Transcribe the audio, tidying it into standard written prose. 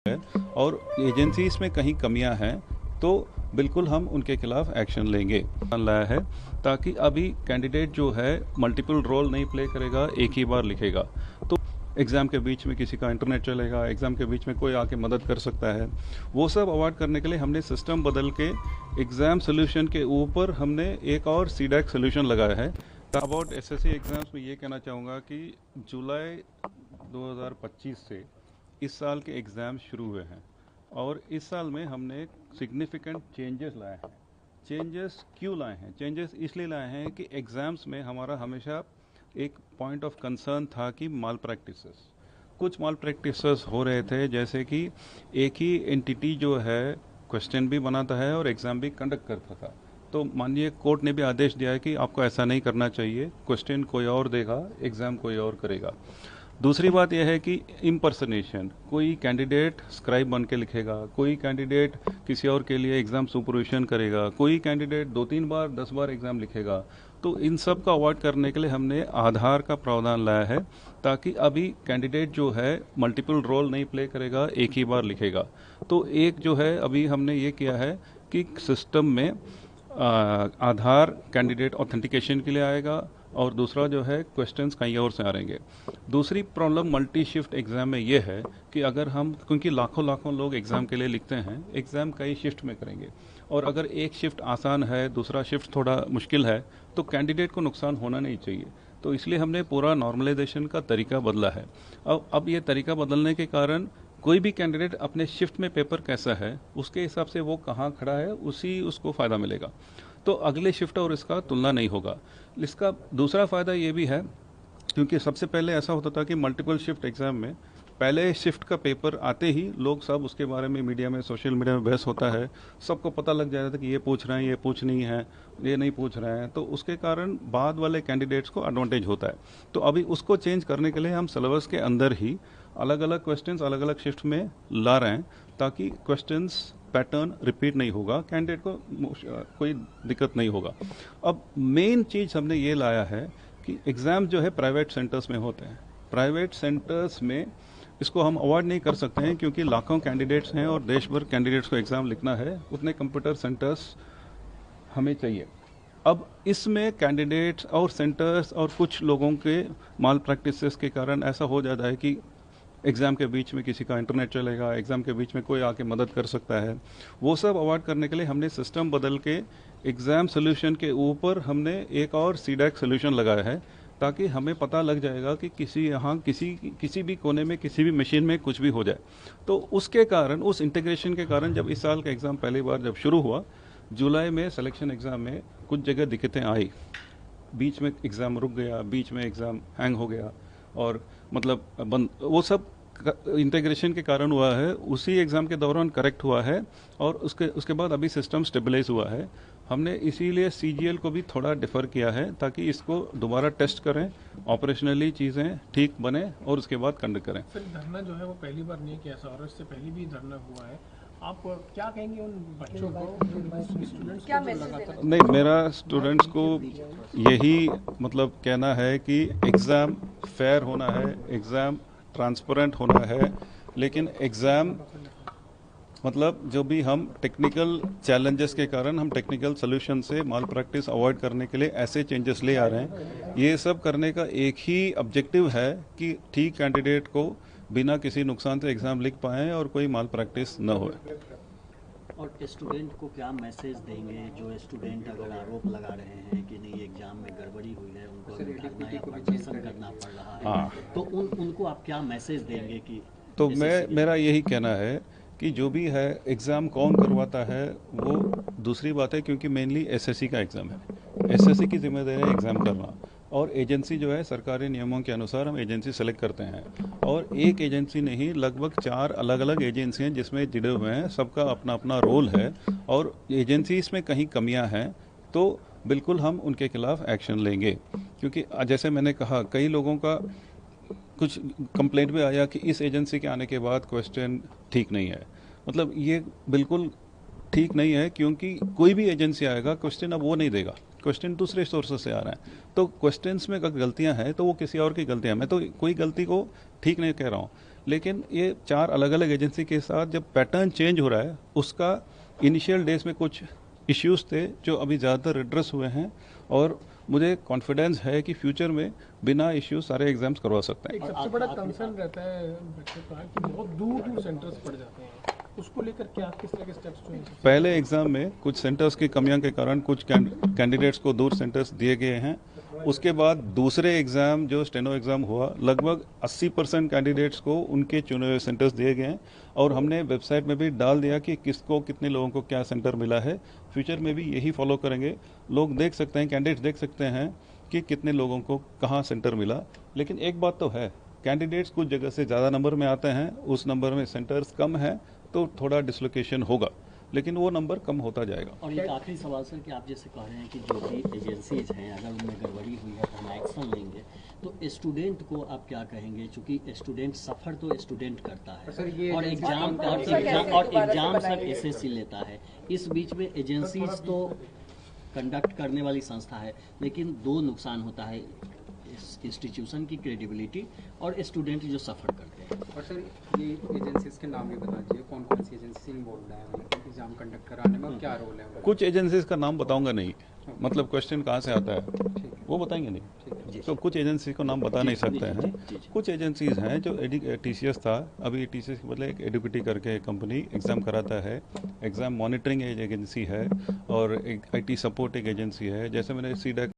है और एजेंसीज में कहीं कमियां हैं तो बिल्कुल हम उनके खिलाफ एक्शन लेंगे। लाया है ताकि अभी कैंडिडेट जो है मल्टीपल रोल नहीं प्ले करेगा, एक ही बार लिखेगा। तो एग्ज़ाम के बीच में किसी का इंटरनेट चलेगा, एग्ज़ाम के बीच में कोई आके मदद कर सकता है, वो सब अवॉइड करने के लिए हमने सिस्टम बदल के एग्ज़ाम सोल्यूशन के ऊपर हमने एक और सीडैक सोल्यूशन लगाया है। अबाउट एसएससी एग्ज़ाम्स में ये कहना चाहूँगा कि जुलाई 2025 से इस साल के एग्ज़ाम शुरू हुए हैं और इस साल में हमने सिग्निफिकेंट चेंजेस लाए हैं। चेंजेस क्यों लाए हैं? चेंजेस इसलिए लाए हैं कि एग्ज़ाम्स में हमारा हमेशा एक पॉइंट ऑफ कंसर्न था कि माल प्रैक्टिसेस, कुछ माल प्रैक्टिसेस हो रहे थे, जैसे कि एक ही एंटिटी जो है क्वेश्चन भी बनाता है और एग्ज़ाम भी कंडक्ट करता था। तो माननीय कोर्ट ने भी आदेश दिया है कि आपको ऐसा नहीं करना चाहिए, क्वेश्चन कोई और देगा, एग्ज़ाम कोई और करेगा। दूसरी बात यह है कि इम्पर्सनेशन, कोई कैंडिडेट स्क्राइब बन के लिखेगा, कोई कैंडिडेट किसी और के लिए एग्ज़ाम सुपरविजन करेगा, कोई कैंडिडेट 2-3 बार 10 बार एग्ज़ाम लिखेगा। तो इन सब का अवॉइड करने के लिए हमने आधार का प्रावधान लाया है ताकि अभी कैंडिडेट जो है मल्टीपल रोल नहीं प्ले करेगा, एक ही बार लिखेगा। तो एक जो है अभी हमने ये किया है कि सिस्टम में आधार कैंडिडेट ऑथेंटिकेशन के लिए आएगा और दूसरा जो है क्वेश्चंस कहीं और से आ रहेंगे। दूसरी प्रॉब्लम मल्टी शिफ्ट एग्ज़ाम में ये है कि अगर हम, क्योंकि लाखों लाखों लोग एग्ज़ाम के लिए लिखते हैं, एग्ज़ाम कई शिफ्ट में करेंगे और अगर एक शिफ्ट आसान है, दूसरा शिफ्ट थोड़ा मुश्किल है, तो कैंडिडेट को नुकसान होना नहीं चाहिए। तो इसलिए हमने पूरा नॉर्मलाइजेशन का तरीका बदला है। अब ये तरीका बदलने के कारण कोई भी कैंडिडेट अपने शिफ्ट में पेपर कैसा है उसके हिसाब से वो कहाँ खड़ा है उसको फ़ायदा मिलेगा। तो अगले शिफ्ट और इसका तुलना नहीं होगा। इसका दूसरा फ़ायदा ये भी है, क्योंकि सबसे पहले ऐसा होता था कि मल्टीपल शिफ्ट एग्ज़ाम में पहले शिफ्ट का पेपर आते ही लोग सब उसके बारे में मीडिया में, सोशल मीडिया में बहस होता है, सबको पता लग जाता था कि ये पूछ रहे हैं, ये पूछ नहीं है, ये नहीं पूछ रहे हैं। तो उसके कारण बाद वाले कैंडिडेट्स को एडवांटेज होता है। तो अभी उसको चेंज करने के लिए हम सिलेबस के अंदर ही अलग अलग क्वेश्चंस अलग अलग शिफ्ट में ला रहे हैं ताकि क्वेश्चंस पैटर्न रिपीट नहीं होगा, कैंडिडेट को कोई दिक्कत नहीं होगा। अब मेन चीज़ हमने ये लाया है कि एग्ज़ाम जो है प्राइवेट सेंटर्स में होते हैं। प्राइवेट सेंटर्स में इसको हम अवॉइड नहीं कर सकते हैं क्योंकि लाखों कैंडिडेट्स हैं और देश भर कैंडिडेट्स को एग्ज़ाम लिखना है, उतने कंप्यूटर सेंटर्स हमें चाहिए। अब इसमें कैंडिडेट्स और सेंटर्स और कुछ लोगों के माल प्रैक्टिसेस के कारण ऐसा हो जाता है कि एग्ज़ाम के बीच में किसी का इंटरनेट चलेगा, एग्ज़ाम के बीच में कोई आके मदद कर सकता है। वो सब अवॉइड करने के लिए हमने सिस्टम बदल के एग्ज़ाम सोल्यूशन के ऊपर हमने एक और सीडैक सोल्यूशन लगाया है ताकि हमें पता लग जाएगा कि किसी भी कोने में, किसी भी मशीन में कुछ भी हो जाए। तो उसके कारण, उस इंटीग्रेशन के कारण जब इस साल का एग्ज़ाम पहली बार जब शुरू हुआ, जुलाई में सिलेक्शन एग्ज़ाम में कुछ जगह दिक्कतें आई, बीच में एग्ज़ाम रुक गया, बीच में एग्ज़ाम हैंग हो गया और मतलब बंद, वो सब इंटीग्रेशन के कारण हुआ है। उसी एग्ज़ाम के दौरान करेक्ट हुआ है और उसके बाद अभी सिस्टम स्टेबलाइज हुआ है। हमने इसीलिए सीजीएल को भी थोड़ा डिफ़र किया है ताकि इसको दोबारा टेस्ट करें, ऑपरेशनली चीज़ें ठीक बने और उसके बाद कंडक्ट करें। सर, धरना जो है वो पहली बार नहीं किया और इससे पहले भी धरना हुआ है। आप क्या कहेंगे उन बच्चों को, स्टूडेंट्स को जो लगातार? नहीं, मेरा स्टूडेंट्स को यही मतलब कहना है कि एग्ज़ाम फेयर होना है, एग्ज़ाम ट्रांसपेरेंट होना है, लेकिन एग्ज़ाम मतलब जो भी हम टेक्निकल चैलेंजेस के कारण हम टेक्निकल सोल्यूशन से माल प्रैक्टिस अवॉइड करने के लिए ऐसे चेंजेस ले आ रहे हैं। ये सब करने का एक ही ऑब्जेक्टिव है कि ठीक कैंडिडेट को बिना किसी नुकसान से एग्ज़ाम लिख पाएँ और कोई माल प्रैक्टिस न हो। और स्टूडेंट को क्या मैसेज देंगे जो स्टूडेंट अगर आरोप लगा रहे हैं कि नहीं एग्जाम में गड़बड़ी हुई है, उनको धरना या प्रदर्शन करना पड़ रहा है, हाँ, तो उनको आप क्या मैसेज देंगे? कि तो मेरा यही कहना है कि जो भी है एग्ज़ाम कौन करवाता है वो दूसरी बात है, क्योंकि मेनली एसएससी का एग्ज़ाम है। एसएससी की जिम्मेदारी है एग्ज़ाम करना और एजेंसी जो है सरकारी नियमों के अनुसार हम एजेंसी सेलेक्ट करते हैं और एक एजेंसी नहीं, लगभग 4 अलग अलग एजेंसी हैं जिसमें जुड़े हुए हैं, सबका अपना अपना रोल है और एजेंसीज में कहीं कमियां हैं तो बिल्कुल हम उनके खिलाफ एक्शन लेंगे। क्योंकि जैसे मैंने कहा, कई लोगों का कुछ कंप्लेंट भी आया कि इस एजेंसी के आने के बाद क्वेश्चन ठीक नहीं है। मतलब ये बिल्कुल ठीक नहीं है, क्योंकि कोई भी एजेंसी आएगा क्वेश्चन अब वो नहीं देगा, क्वेश्चन दूसरे सोर्सेस से आ रहे हैं। तो क्वेश्चंस में अगर गलतियां हैं तो वो किसी और की गलतियां, मैं तो कोई गलती को ठीक नहीं कह रहा हूँ, लेकिन ये 4 अलग अलग एजेंसी के साथ जब पैटर्न चेंज हो रहा है, उसका इनिशियल डेज में कुछ इश्यूज थे जो अभी ज़्यादातर एड्रेस हुए हैं, और मुझे कॉन्फिडेंस है कि फ्यूचर में बिना इश्यूज सारे एग्जाम्स करवा सकते हैं। एक सबसे बड़ा कंसर्न रहता है बच्चों का कि बहुत दूर दूर सेंटर्स पड़ जाते हैं, उसको लेकर क्या किस तरह के स्टेप्स जो हैं? पहले एग्ज़ाम में कुछ सेंटर्स की कमियां के कारण कुछ कैंडिडेट्स को दूर सेंटर्स दिए गए हैं। उसके बाद दूसरे एग्ज़ाम जो स्टेनो एग्ज़ाम हुआ, लगभग 80% कैंडिडेट्स को उनके चुने हुए सेंटर्स दिए गए हैं, और हमने वेबसाइट में भी डाल दिया कि किसको कितने लोगों को क्या सेंटर मिला है। फ्यूचर में भी यही फॉलो करेंगे। लोग देख सकते हैं, कैंडिडेट्स देख सकते हैं कि कितने लोगों को कहाँ सेंटर मिला। लेकिन एक बात तो है, कैंडिडेट्स कुछ जगह से ज़्यादा नंबर में आते हैं, उस नंबर में सेंटर्स कम है तो थोड़ा डिसलोकेशन होगा, लेकिन वो नंबर कम होता जाएगा। और एक आखिरी सवाल सर, कि आप जैसे कह रहे हैं कि जो भी एजेंसीज हैं अगर उनमें गड़बड़ी हुई है तो हम एक्शन लेंगे, तो स्टूडेंट को आप क्या कहेंगे? चूंकि स्टूडेंट सफ़र तो स्टूडेंट करता है और एग्जाम सर एसएससी लेता है, इस बीच में एजेंसीज तो कंडक्ट करने वाली संस्था है, लेकिन दो नुकसान होता है, इंस्टीट्यूशन की क्रेडिबिलिटी और स्टूडेंट जो सफ़र करते हैं। और सर ये एजेंसीज के नाम भी बता दीजिए, कौन कौन सी एजेंसी इन्वॉल्व है एग्जाम कंडक्ट कराने में, क्या रोल है उनका? कुछ एजेंसीज का नाम बताऊंगा नहीं, मतलब क्वेश्चन कहाँ से आता है वो बताएंगे नहीं, तो कुछ एजेंसी को नाम बता नहीं सकते हैं। कुछ एजेंसीज हैं जो टीसीएस था, अभी टीसीएस के बदले एक एडुकेटी करके कंपनी एग्ज़ाम कराता है, एग्ज़ाम मॉनिटरिंग एजेंसी है, और एक IT सपोर्ट एक एजेंसी है। जैसे मैंने सीडैक